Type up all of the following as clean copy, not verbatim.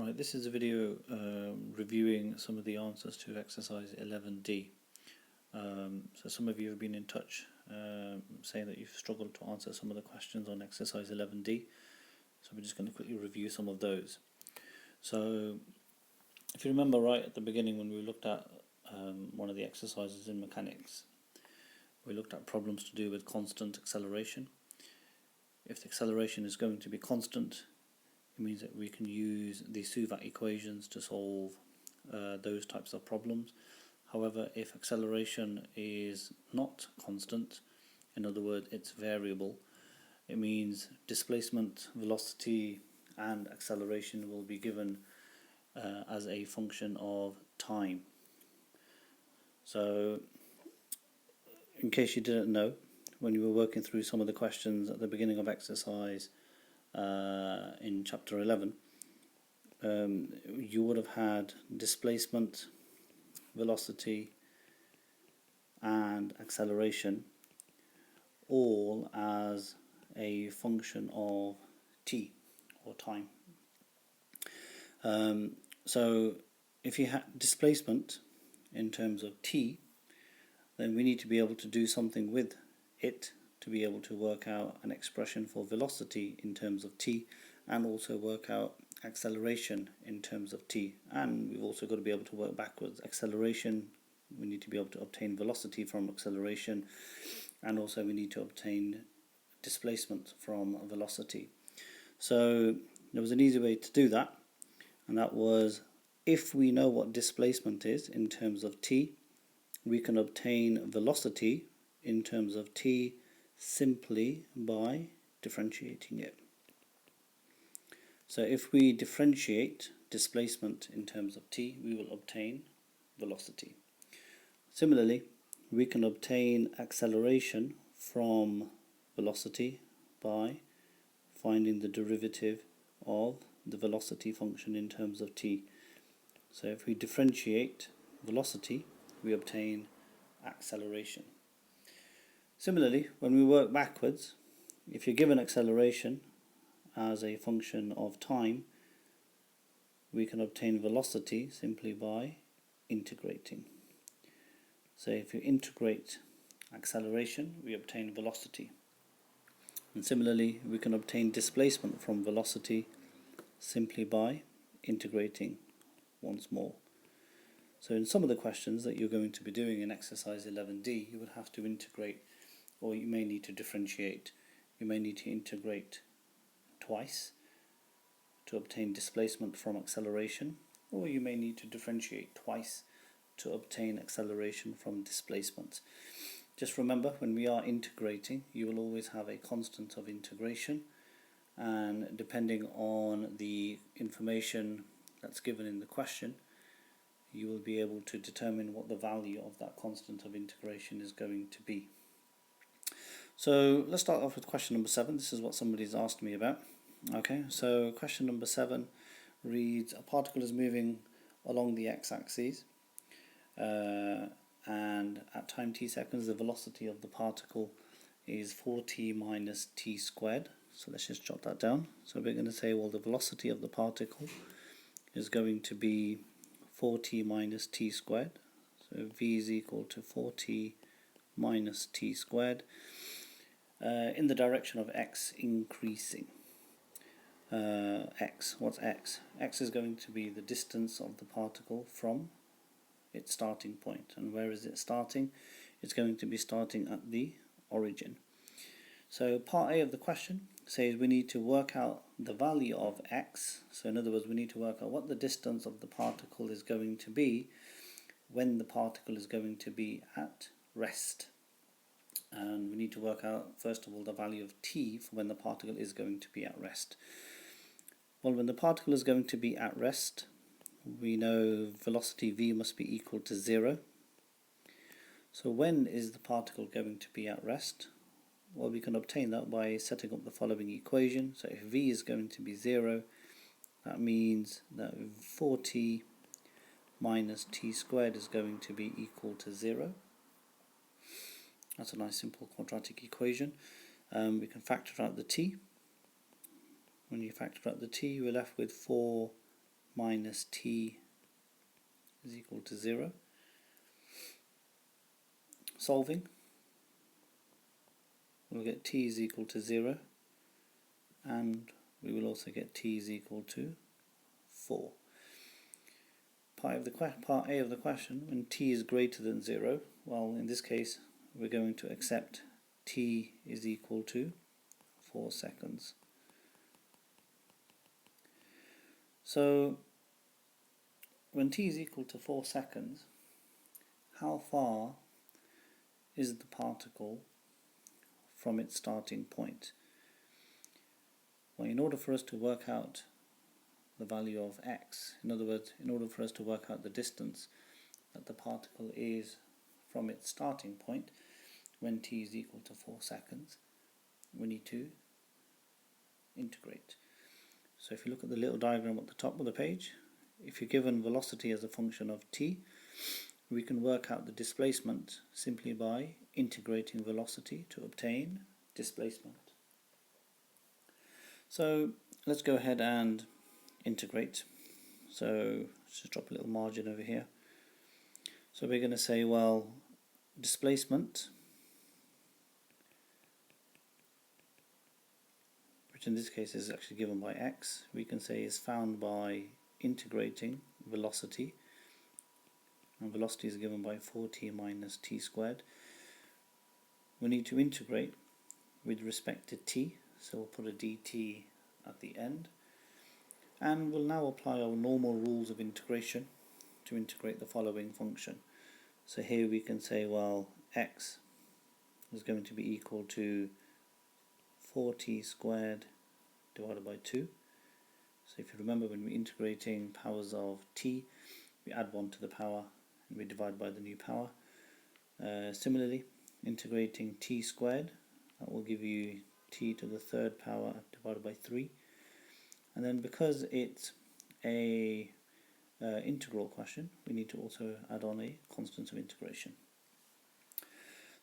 Right, this is a video reviewing some of the answers to exercise 11D. So some of you have been in touch saying that you've struggled to answer some of the questions on exercise 11D. So we're just going to quickly review some of those. So if you remember right at the beginning when we looked at one of the exercises in mechanics, we looked at problems to do with constant acceleration. If the acceleration is going to be constant, it means that we can use the Suvat equations to solve those types of problems. However, if acceleration is not constant, in other words it's variable, it means displacement, velocity and acceleration will be given as a function of time. So in case you didn't know, when you were working through some of the questions at the beginning of exercise in chapter 11, you would have had displacement, velocity and acceleration all as a function of t or time. So if you have displacement in terms of t, then we need to be able to do something with it to be able to work out an expression for velocity in terms of t, and also work out acceleration in terms of t. And we've also got to be able to work backwards. Acceleration, we need to be able to obtain velocity from acceleration, and also we need to obtain displacement from velocity. So there was an easy way to do that, and that was, if we know what displacement is in terms of t, we can obtain velocity in terms of t simply by differentiating it. So if we differentiate displacement in terms of t, we will obtain velocity. Similarly, we can obtain acceleration from velocity by finding the derivative of the velocity function in terms of t. So if we differentiate velocity, we obtain acceleration. Similarly, when we work backwards, if you're given acceleration as a function of time, we can obtain velocity simply by integrating. So if you integrate acceleration, we obtain velocity. And similarly, we can obtain displacement from velocity simply by integrating once more. So in some of the questions that you're going to be doing in exercise 11D, you would have to integrate, or you may need to differentiate. You may need to integrate twice to obtain displacement from acceleration, or you may need to differentiate twice to obtain acceleration from displacement. Just remember, when we are integrating, you will always have a constant of integration, and depending on the information that's given in the question, you will be able to determine what the value of that constant of integration is going to be. So let's start off with question number 7. This is what somebody's asked me about. Okay, so question number 7 reads, a particle is moving along the x-axis and at time t seconds the velocity of the particle is 4t minus t squared. So let's just jot that down. So we're going to say, well, the velocity of the particle is going to be 4t minus t squared. So v is equal to 4t minus t squared in the direction of x increasing. X, what's x? X is going to be the distance of the particle from its starting point. And where is it starting? It's going to be starting at the origin. So part A of the question says we need to work out the value of x. So in other words, we need to work out what the distance of the particle is going to be when the particle is going to be at rest. And we need to work out, first of all, the value of t for when the particle is going to be at rest. Well, when the particle is going to be at rest, we know velocity v must be equal to 0. So when is the particle going to be at rest? Well, we can obtain that by setting up the following equation. So if v is going to be 0, that means that 4t minus t squared is going to be equal to 0. That's a nice simple quadratic equation. We can factor out the t. When you factor out the t, we're left with 4 minus t is equal to 0. Solving, we'll get t is equal to 0, and we will also get t is equal to 4. Part A of the question, when t is greater than 0, well, in this case we're going to accept t is equal to 4 seconds. So when t is equal to 4 seconds, how far is the particle from its starting point? Well, in order for us to work out the value of x, in other words, in order for us to work out the distance that the particle is from its starting point when t is equal to 4 seconds, we need to integrate. So if you look at the little diagram at the top of the page, if you're given velocity as a function of t, we can work out the displacement simply by integrating velocity to obtain displacement. So let's go ahead and integrate. So let's just drop a little margin over here. So we're going to say, well, displacement, which in this case is actually given by x, we can say is found by integrating velocity, and velocity is given by 4t minus t squared. We need to integrate with respect to t, so we'll put a dt at the end, and we'll now apply our normal rules of integration to integrate the following function. So here we can say, well, x is going to be equal to 4t squared divided by 2. So if you remember, when we're integrating powers of t, we add 1 to the power and we divide by the new power. Similarly, integrating t squared, that will give you t to the third power divided by 3. And then because it's a integral question, we need to also add on a constant of integration.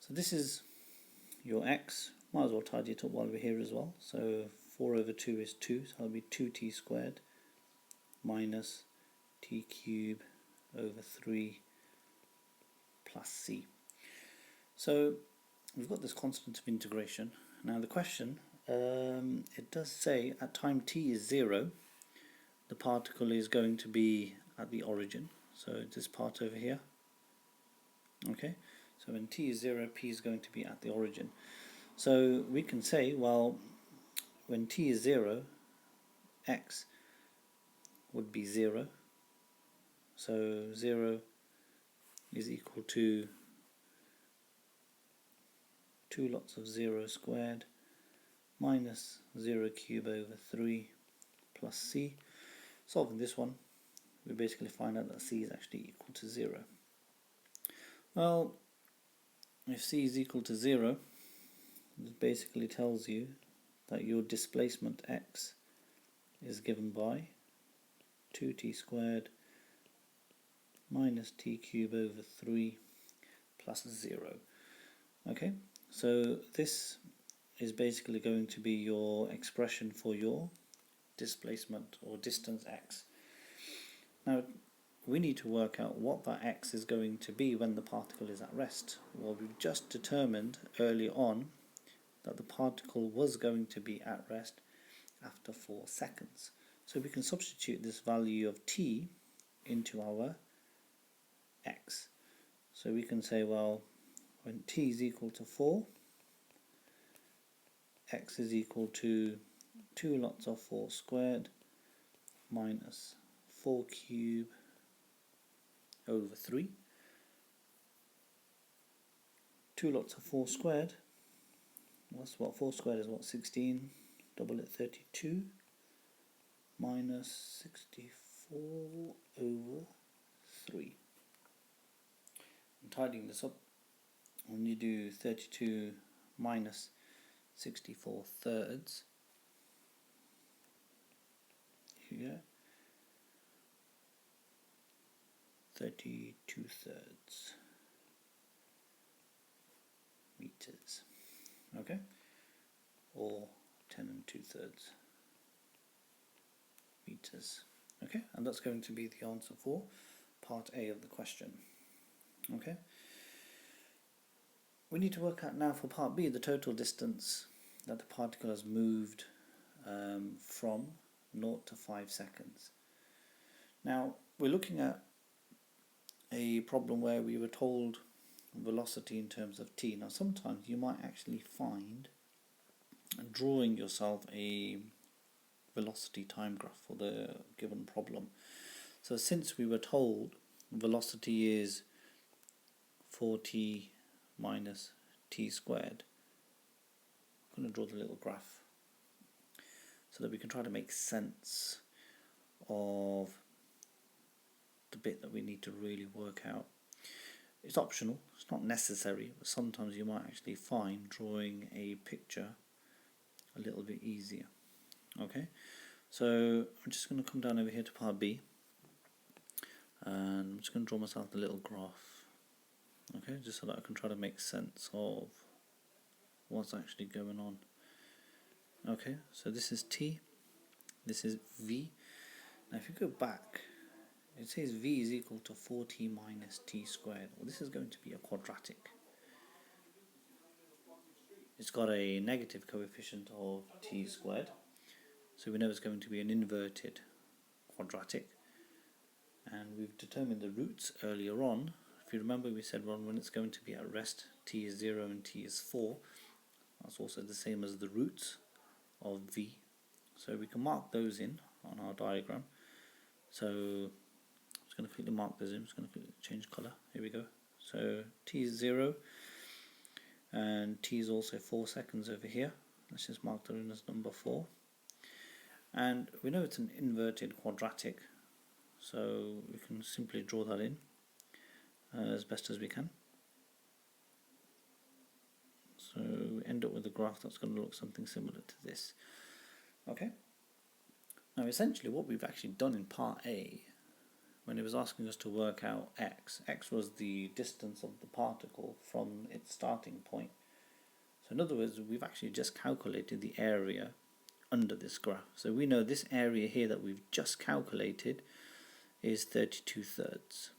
So this is your x. Might as well tidy it up while we're here as well. So 4 over 2 is 2, so that'll be 2t squared minus t cubed over 3 plus c. So we've got this constant of integration. Now the question, it does say at time t is 0, the particle is going to be at the origin. So this part over here. Okay, so when t is 0, p is going to be at the origin. So we can say, well, when t is 0, x would be 0. So 0 is equal to 2 lots of 0 squared minus 0 cubed over 3 plus c. Solving this one, we basically find out that c is actually equal to 0. Well, if c is equal to 0, it basically tells you that your displacement x is given by 2t squared minus t cubed over 3 plus 0. Okay, so this is basically going to be your expression for your displacement or distance x. Now we need to work out what that x is going to be when the particle is at rest. Well, we've just determined early on that the particle was going to be at rest after 4 seconds. So we can substitute this value of t into our x. So we can say, well, when t is equal to 4, x is equal to 2 lots of 4 squared minus 4 cubed over 3. 2 lots of 4 squared, what's what? 4 squared is what? 16, double it 32, minus 64 over 3. I'm tidying this up. When you do 32 minus 64 thirds, here you go, 32 thirds meters, okay, or 10 and 2/3 meters. Okay, and that's going to be the answer for part A of the question. Okay, we need to work out now for part B the total distance that the particle has moved from 0 to 5 seconds. Now we're looking at a problem where we were told velocity in terms of t. Now sometimes you might actually find drawing yourself a velocity time graph for the given problem. So since we were told velocity is 4t minus t squared, I'm going to draw the little graph so that we can try to make sense of the bit that we need to really work out. It's optional, it's not necessary, but sometimes you might actually find drawing a picture a little bit easier. Okay, so I'm just going to come down over here to part B, and I'm just going to draw myself a little graph, okay, just so that I can try to make sense of what's actually going on. Okay, so this is T, this is V. Now if you go back, it says V is equal to 4t minus t squared. Well, this is going to be a quadratic. It's got a negative coefficient of t squared, so we know it's going to be an inverted quadratic. And we've determined the roots earlier on. If you remember, we said, well, when it's going to be at rest, t is 0 and t is 4. That's also the same as the roots of v. So we can mark those in on our diagram. So I'm just going to quickly mark those in. I'm just going to quickly change colour. Here we go. So t is 0 and t is also 4 seconds over here. Let's just mark that in as number 4. And we know it's an inverted quadratic, so we can simply draw that in as best as we can. So we end up with a graph that's going to look something similar to this. Okay. Now essentially what we've actually done in part A, when it was asking us to work out x was the distance of the particle from its starting point. So in other words, we've actually just calculated the area under this graph. So we know this area here that we've just calculated is 32/3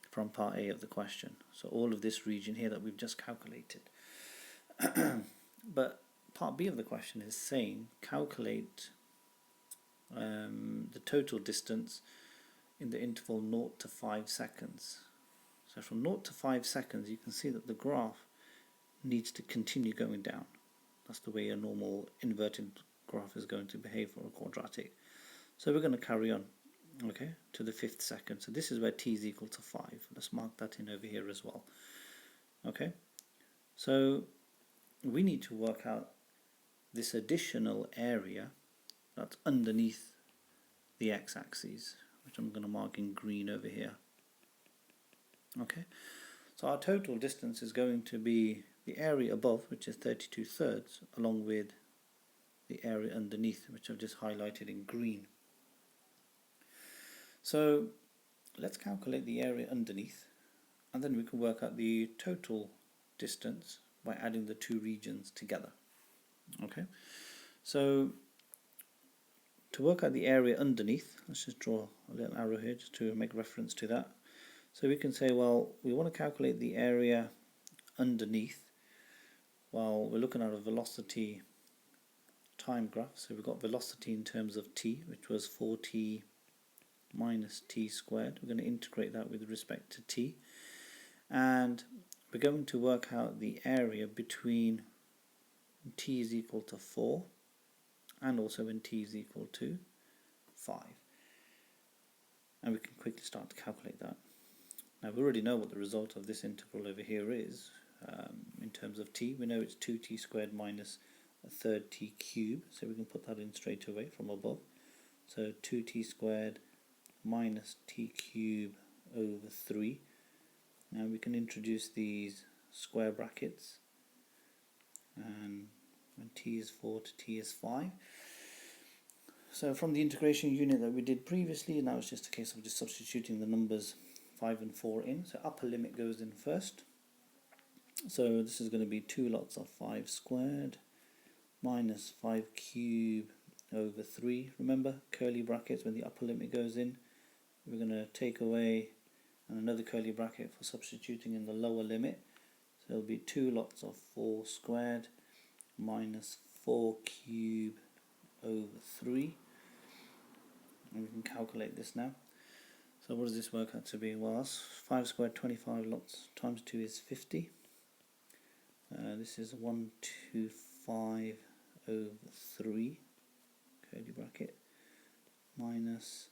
from part A of the question. So all of this region here that we've just calculated. But part B of the question is saying calculate the total distance in the interval 0 to 5 seconds. So from 0 to 5 seconds you can see that the graph needs to continue going down. That's the way a normal inverted graph is going to behave for a quadratic. So we're going to carry on, okay, to the 5th second. So this is where t is equal to 5. Let's mark that in over here as well. Okay, so we need to work out this additional area that's underneath the x-axis, which I'm going to mark in green over here. Okay, so our total distance is going to be the area above, which is 32/3, along with the area underneath, which I've just highlighted in green. So let's calculate the area underneath, and then we can work out the total distance by adding the two regions together. Okay, so to work out the area underneath, let's just draw a little arrow here just to make reference to that. So we can say, well, we want to calculate the area underneath while we're looking at a velocity time graph. So we've got velocity in terms of t, which was 4t minus t squared. We're going to integrate that with respect to t, and we're going to work out the area between t is equal to 4 and also when t is equal to 5, and we can quickly start to calculate that. Now we already know what the result of this integral over here is. In terms of t, we know it's 2t squared minus a third t cubed, so we can put that in straight away from above. So 2t squared minus t cubed over 3. Now we can introduce these square brackets, and when t is 4 to t is 5. So from the integration unit that we did previously, now it's just a case of just substituting the numbers 5 and 4 in. So upper limit goes in first. So this is going to be 2 lots of 5 squared minus 5 cubed over 3. Remember, curly brackets, when the upper limit goes in, we're going to take away another curly bracket for substituting in the lower limit. So it'll be 2 lots of 4 squared minus 4 cube over 3. And we can calculate this now. So what does this work out to be? Well, that's 5 squared, 25 lots, times 2 is 50. This is 125 over 3, curly bracket, minus,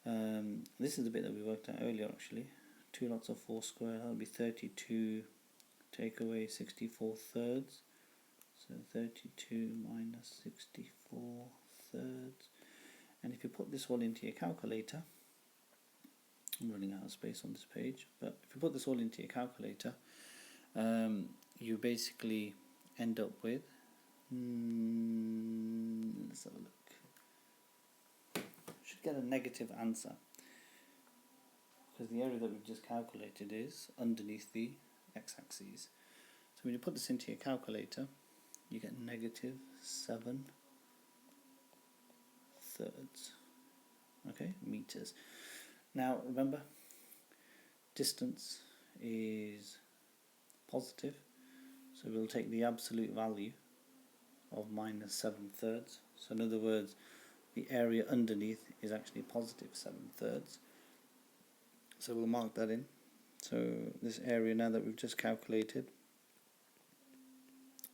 this is the bit that we worked out earlier actually, 2 lots of 4 squared, that'll be 32, take away 64 thirds, so 32 minus 64 thirds, and if you put this all into your calculator, I'm running out of space on this page, but if you put this all into your calculator, you basically end up with, let's have a look, should get a negative answer, because the area that we've just calculated is underneath the x-axis. So when you put this into your calculator, you get negative 7 thirds, okay, meters. Now remember, distance is positive, so we'll take the absolute value of minus 7 thirds. So in other words, the area underneath is actually positive 7 thirds. So we'll mark that in. So this area now that we've just calculated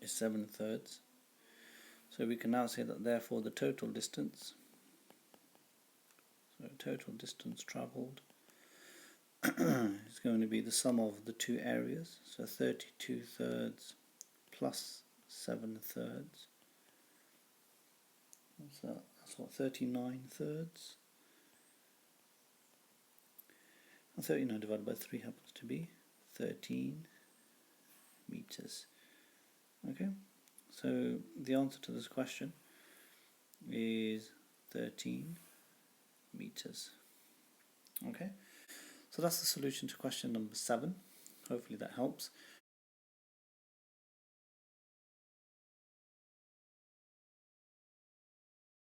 is 7 thirds. So we can now say that therefore the total distance, so total distance travelled is going to be the sum of the two areas, so 32 thirds plus 7 thirds. What's that? That's what, 39 thirds? And 39 divided by 3 happens to be 13 meters. Okay, so the answer to this question is 13 meters. Okay, so that's the solution to question number 7. Hopefully that helps.